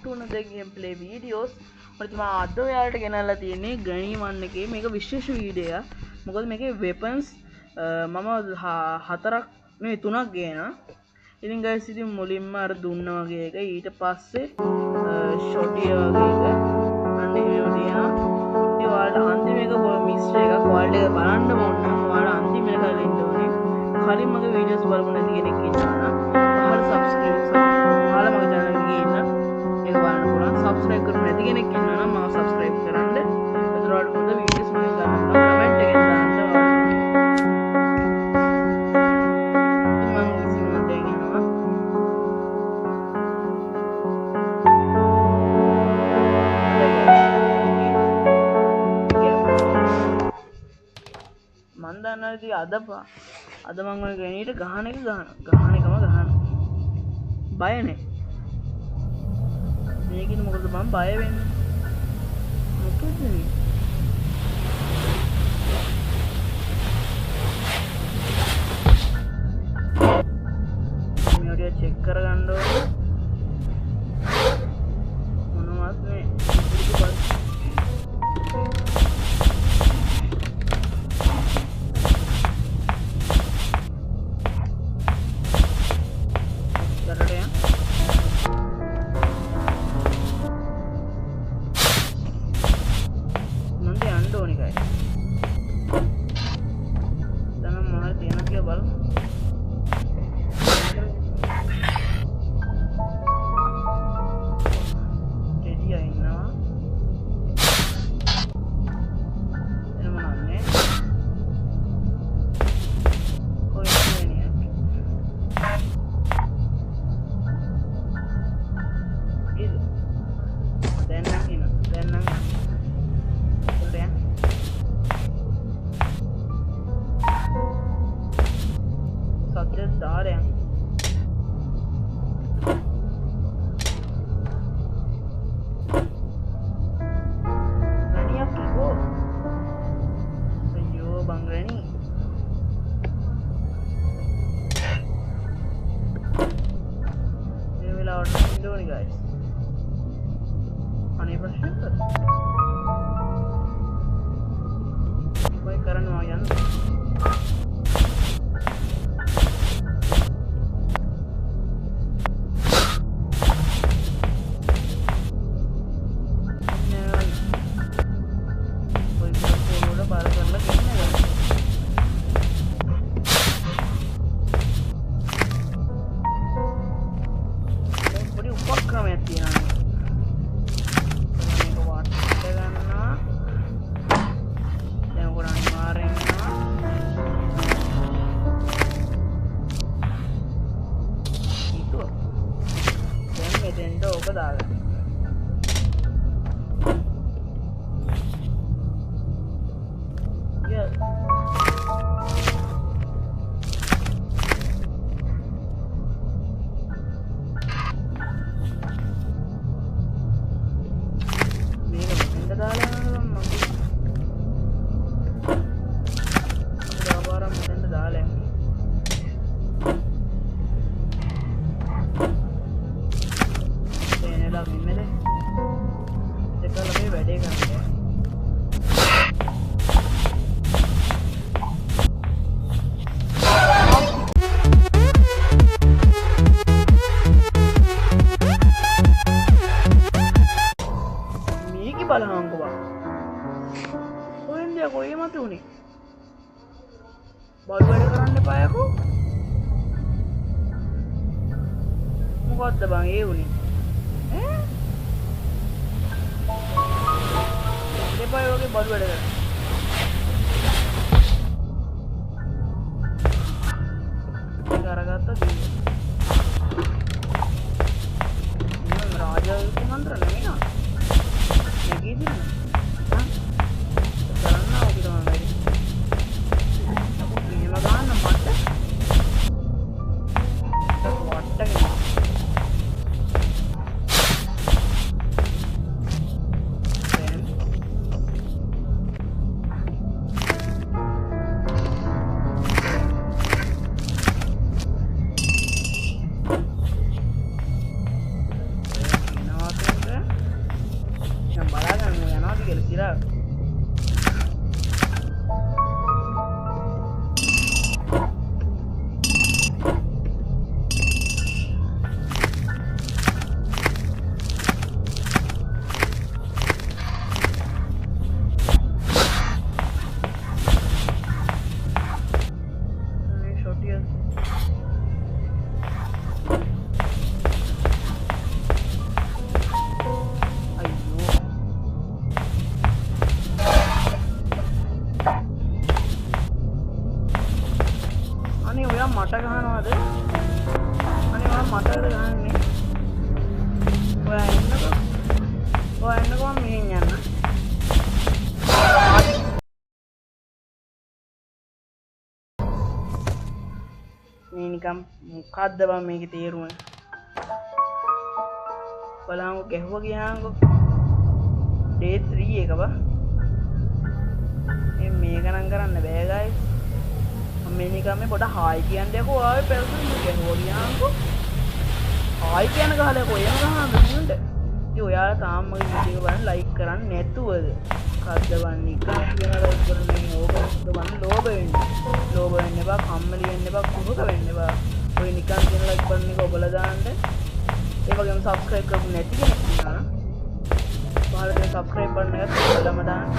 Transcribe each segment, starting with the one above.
වුණ ද ගේම්ප්ලේ වීඩියෝස් ඔයාලට මම අද ඔයාලට ගෙනල්ලා තියෙන්නේ ග්‍රැනි 1 එකේ මේක විශේෂ වීඩියෝ එකක්. මොකද මේකේ වෙපන්ස් මම 4ක් නෙවෙයි 3ක් ගේනවා. ඉතින් guys ඉතින් මුලින්ම අර දුන්නා වගේ එක ඊට පස්සේ ෂොටිය වගේ එක අන්න එහෙම තියෙනවා. ඉතින් ඔයාලට අන්තිම එක මිස්ටර් එකක් ඔයාලට ඒක බලන්න ඕන නම් ඔයාලා අන්තිම එක බලන්න ඕනේ. කලින් මගේ වීඩියෝස් බලපු නැති කෙනෙක් ඉන්නවා නම් ඔයාලා සබ්ස්ක්‍රයිබ් ඔයාලා මගේ channel එකේ ඉන්න ඒක බලන්න පුළුවන්. සබ්ස්ක්‍රයිබ් කරපු නැති කෙනෙක් ඉන්නවා නම් මාව සබ්ස්ක්‍රයිබ් කරන්න. එතකොට ඔයාලට හොඳ වීඩියෝස් මම ගන්න පුළුවන්. කමෙන්ට් එකෙන් දාන්න. මන්දන්නදී අද මං ඔය ගණීට ගහන එකම ගහන බයනේ මේකින් මොකද මම බය වෙන්නේ මොකද මේ චෙක් කරගන්න ඕනේ මොනවද මේ මොකද්ද බං ඒ උනේ දෙපය වගේ බඩු වැඩ කරගත්තා මම රාජා මන්ත්‍ර නෙමෙයි නා මේකේද කරන්න ඕක තමයි මේව ගන්න මට ඔයා මට ගහනවාද? අනේ මම මටද ගහන්නේ? ඔයා එන්නකෝ. ඔයා එන්නකෝ මම මෙහෙන් යන්න. මේ නිකම් මොකද්ද බං මේකේ තේරුම? බලහංගෝ ගැහුවා ගියාංගෝ. day 3 එක බං. මේක නම් කරන්න බෑ guys. මේ නිකම් මේ පොඩ හායි කියන්නේ යකෝ ආවේ පැල්සුම් ගැහුවා ගියාංගෝ. හායි කියන ගහලා කොහෙම ගහනද මුන්ට? ඉතින් ඔයාලා තාම මගේ වීඩියෝ බලන්න ලයික් කරන්නේ නැතුවද? කද්ද බං නිකන් කියන ලයික් කරන්නේ ඕකද බං ලෝභ වෙන්නේ. ලෝභ වෙන්න එපා, කම්මැලි වෙන්න එපා, කුහක වෙන්න එපා. ඔය නිකන් කියන ලයික් කරන එක ඔබලා දාන්න. ඒ වගේම subscribe කරපු නැති කෙනෙක් ඉන්නවා නම් පහළ තියෙන subscribe button එක ඔබලාම දාන්න.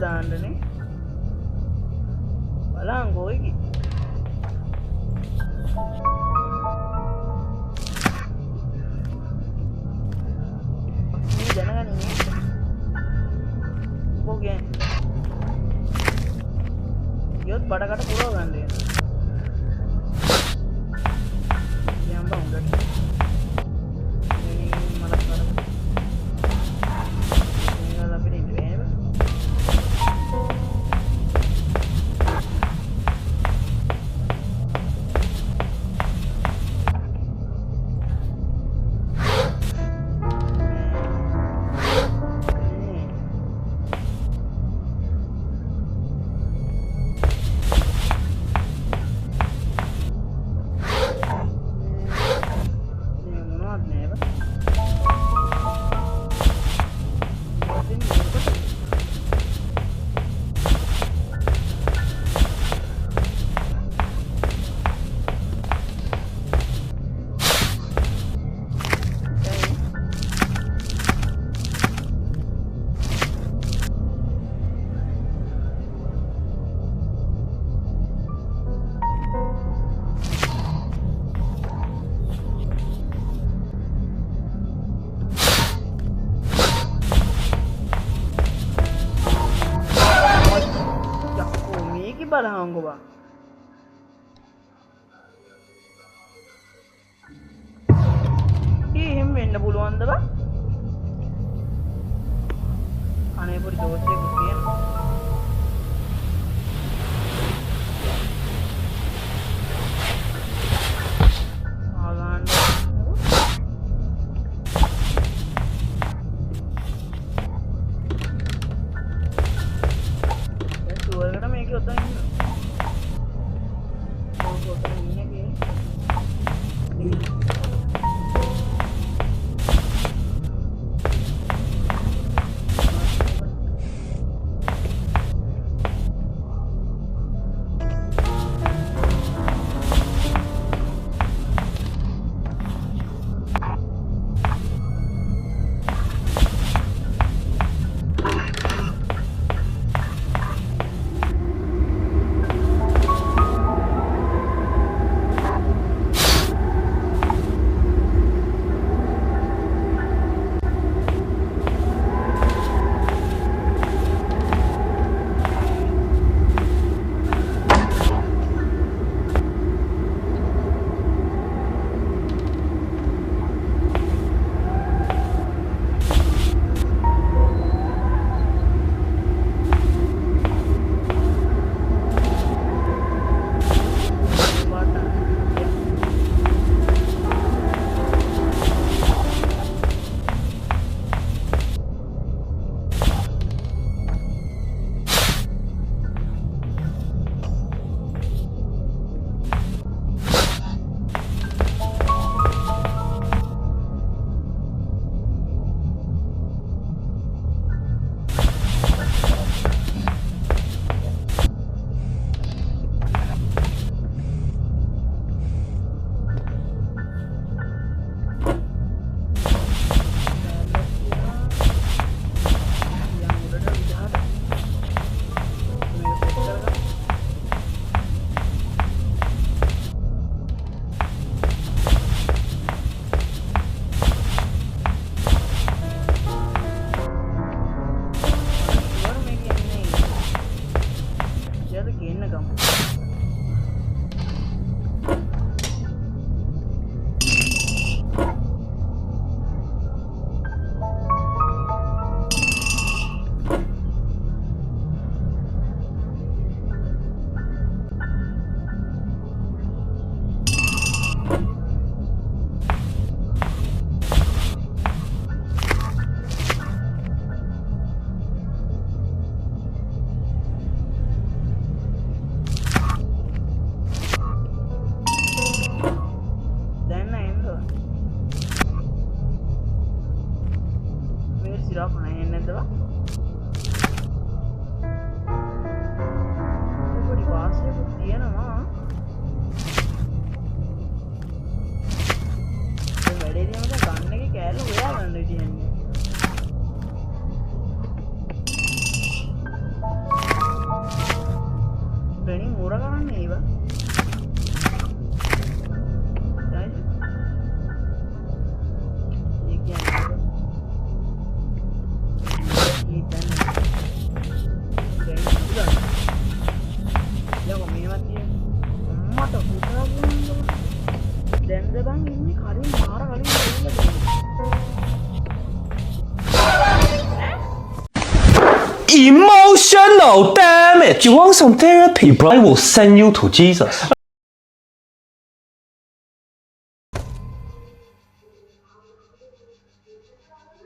දාන්නනේ බලංගෝ ඉකි මේ දැනගන්නේ කොගේ යොත් බඩකට පුරව ගන්න දෙන්න යම් බංගට බලහංගෝ බං එහෙම වෙන්න පුළුවන්ද බං අනේ පොඩි දෝෂයක් තියෙනවා. ආගන්න සුවරකට මේක ඔතන ඉන්නවා. ඔතන ඉන්නේ Emotional damage. You want some therapy, bro? I will send you to Jesus.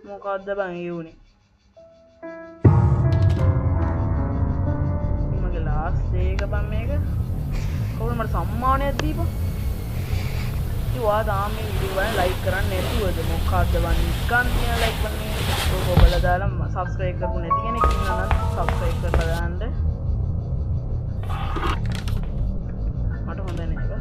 මොකද්ද බං ඒ උනේ? මගේ ලාස්ට් එක බං මේක. කවුරු මට සම්මානයක් දීපන්. ඉතින් ඔයා තාම මේ වීඩියෝ එක ලයික් කරන්නේ නැතුවද මොකද්ද බං නිකන් කියන ලයික් කරන්නේ. ඔබලා දාලා සබ්ස්ක්‍රයිබ් කරපු නැති කෙනෙක් ඉන්නවා නම් සබ්ස්ක්‍රයිබ් කරලා දාන්න. මට හොඳ නෑ ඒක.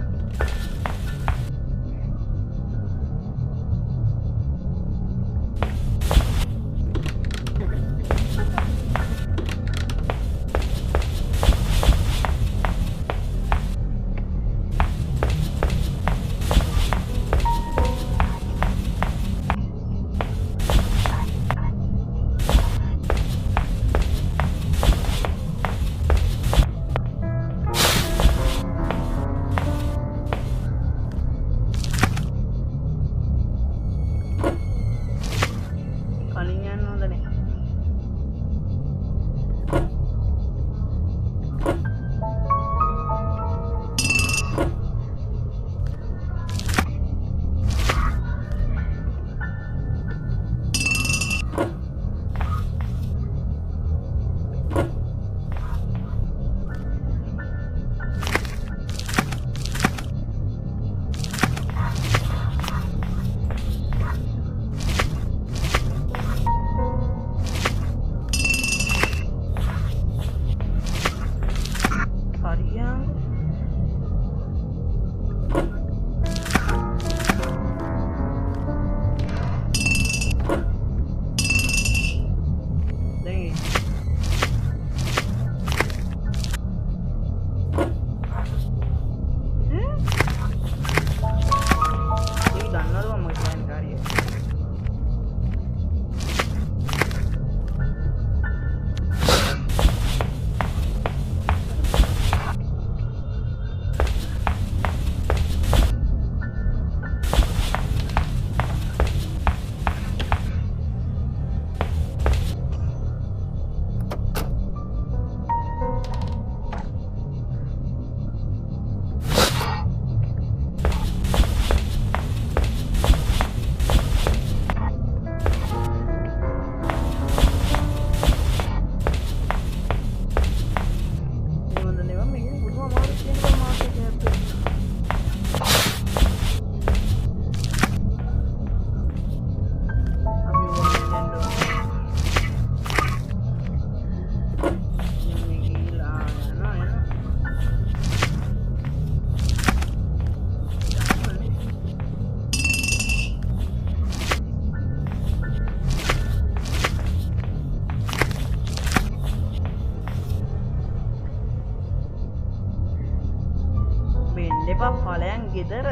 ගෙදර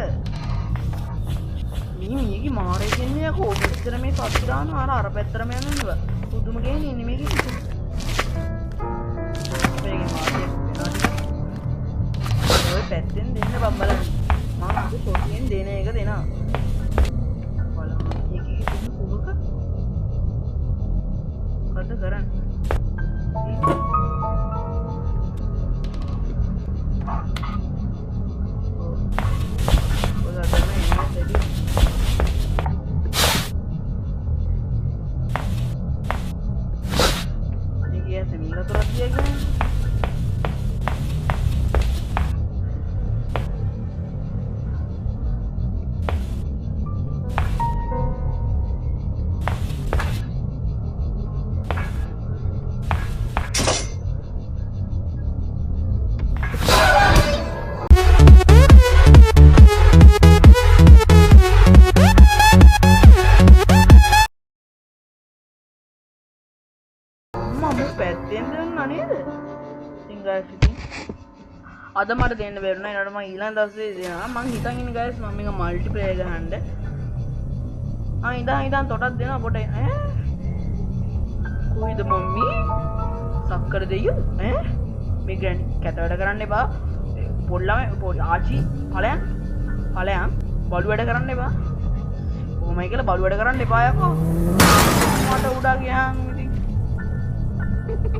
මේක මාරය කියන්නේ යකෝ මෙච්චර මේ පස්සේ දානවා අර පැත්තටම යනවා පුදුම ගේන්නේ ඉන්නේ මේකේ මේකේ මාරය වෙනවා ඔය පැත්තෙන් දෙන්න බම් බලන්න මම අද ෂොටියෙන් දෙන එක දෙනවා බලන්න මේකේ තියෙන කුහක මොකද කරන්නේ අද මට දෙන්න බැරුණා ඒනට මම ඊළඟ දවසේ දෙනවා මං හිතන් ඉන්නේ ගයිස් මම මේක මල්ටිප්ලේයර් ගහන්න ඉඳන් තොටක් දෙනවා පොට කොයිද මම්මි සක්කර දෙයියෝ මේ ග්‍රෑන්ඩ් කැත වැඩ කරන්න එපා පොඩ්ඩම ආචි ඵලයන් බලු වැඩ කරන්න එපා කොහොමයි කියලා බලු වැඩ කරන්න එපා යකෝ මට උඩා ගියාන් ඉතින්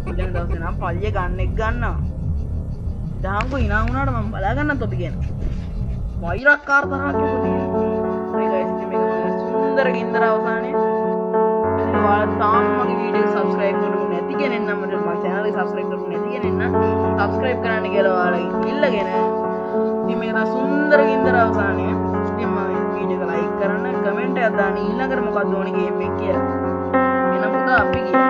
ඊළඟ දවසේ නම් පල්ලිය ගන්නෙක් ගන්නවා දාංගු ඉනා වුණාට මම බලා ගන්නත් ඔබ කියන වෛරක්කාර තරහක් ඉපදිනවා මේ ගයිස් ඉතින් මේක මගේ සුන්දර ගින්දර අවසානයේ ඉතින් ඔයාලා තාම මගේ වීඩියෝ සබ්ස්ක්‍රයිබ් කරමු නැති කෙනෙක් නම් මගේ channel එක සබ්ස්ක්‍රයිබ් කරමු නැති කෙනෙක් නම් සබ්ස්ක්‍රයිබ් කරන්න කියලා ඔයාලා ඉල්ලගෙන ඉතින් මේක තමයි සුන්දර ගින්දර අවසානයේ ඉතින් මම වීඩියෝ එක ලයික් කරන්න කමෙන්ට් එකක් දාන්න ඊළඟට මොකක්ද ඕනේ ගේම් එක කියලා එන පුතා අපි